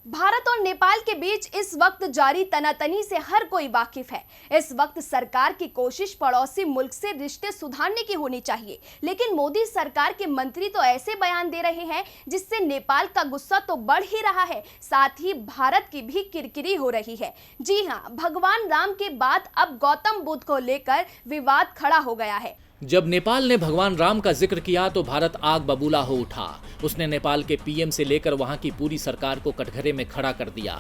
भारत और नेपाल के बीच इस वक्त जारी तनातनी से हर कोई वाकिफ है। इस वक्त सरकार की कोशिश पड़ोसी मुल्क से रिश्ते सुधारने की होनी चाहिए, लेकिन मोदी सरकार के मंत्री तो ऐसे बयान दे रहे हैं जिससे नेपाल का गुस्सा तो बढ़ ही रहा है, साथ ही भारत की भी किरकिरी हो रही है। जी हां, भगवान राम के बाद अब गौतम बुद्ध को लेकर विवाद खड़ा हो गया है। जब नेपाल ने भगवान राम का जिक्र किया तो भारत आग बबूला हो उठा। उसने नेपाल के पीएम से लेकर वहां की पूरी सरकार को कटघरे में खड़ा कर दिया।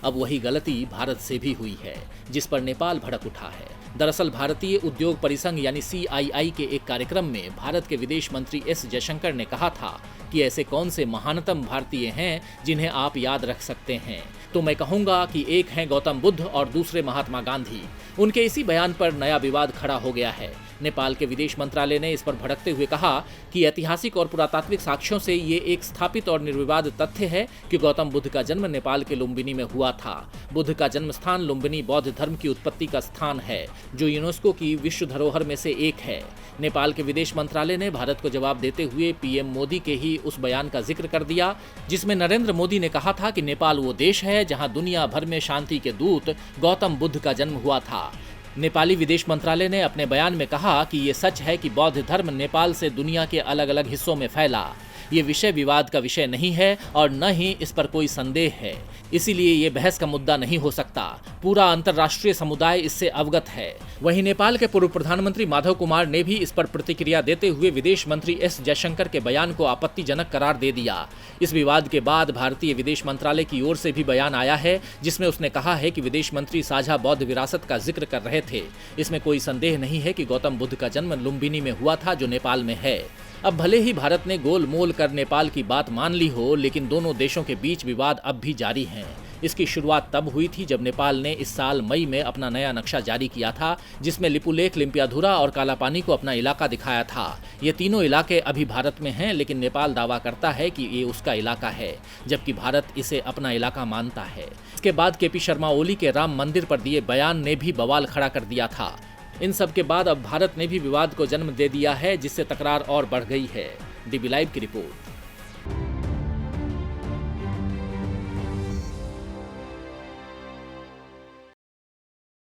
अब वही गलती भारत से भी हुई है, जिस पर नेपाल भड़क उठा है। दरअसल भारतीय उद्योग परिसंघ यानी CII के एक कार्यक्रम में भारत के विदेश मंत्री S जयशंकर ने कहा था कि ऐसे कौन से महानतम भारतीय हैं जिन्हें आप याद रख सकते हैं। तो मैं कहूंगा कि एक हैं गौतम बुद्ध और दूसरे महात्मा गांधी। उनके इसी बयान पर नया विवाद खड़ा हो गया है। नेपाल के विदेश मंत्रालय ने इस पर भड़कते हुए कहा कि ऐतिहासिक और पुरातात्विक साक्ष्यों से ये एक स्थापित और निर्विवाद तथ्य है कि गौतम बुद्ध का जन्म नेपाल के लुम्बिनी में हुआ था। बुद्ध का जन्म स्थान लुम्बिनी बौद्ध धर्म की उत्पत्ति का स्थान है, जो यूनेस्को की विश्व धरोहर में से एक है। नेपाल के विदेश मंत्रालय ने भारत को जवाब देते हुए पीएम मोदी के ही उस बयान का जिक्र कर दिया जिसमें नरेंद्र मोदी ने कहा था कि नेपाल वो देश है जहां दुनिया भर में शांति के दूत गौतम बुद्ध का जन्म हुआ था। नेपाली विदेश मंत्रालय ने अपने बयान में कहा कि ये सच है कि बौद्ध धर्म नेपाल से दुनिया के अलग अलग हिस्सों में फैला। ये विषय विवाद का विषय नहीं है और न ही इस पर कोई संदेह है, इसीलिए ये बहस का मुद्दा नहीं हो सकता। पूरा अंतर्राष्ट्रीय समुदाय इससे अवगत है। वहीं नेपाल के पूर्व प्रधानमंत्री माधव कुमार ने भी इस पर प्रतिक्रिया देते हुए विदेश मंत्री S जयशंकर के बयान को आपत्तिजनक करार दे दिया। इस विवाद के बाद भारतीय विदेश मंत्रालय की ओर से भी बयान आया है, जिसमें उसने कहा है कि विदेश मंत्री साझा बौद्ध विरासत का जिक्र कर रहे थे। इसमें कोई संदेह नहीं है कि गौतम बुद्ध का जन्म लुम्बिनी में हुआ था, जो नेपाल में है। अब भले ही भारत ने गोल मोल कर नेपाल की बात मान ली हो, लेकिन दोनों देशों के बीच विवाद अब भी जारी हैं। इसकी शुरुआत तब हुई थी जब नेपाल ने इस साल मई में अपना नया नक्शा जारी किया था, जिसमें लिपुलेख, लिम्पियाधुरा और कालापानी को अपना इलाका दिखाया था। ये तीनों इलाके अभी भारत में हैं, लेकिन नेपाल दावा करता है कि ये उसका इलाका है, जबकि भारत इसे अपना इलाका मानता है। इसके बाद KP शर्मा ओली के राम मंदिर पर दिए बयान ने भी बवाल खड़ा कर दिया था। इन सब के बाद अब भारत ने भी विवाद को जन्म दे दिया है, जिससे तकरार और बढ़ गई है। DB लाइव की रिपोर्ट।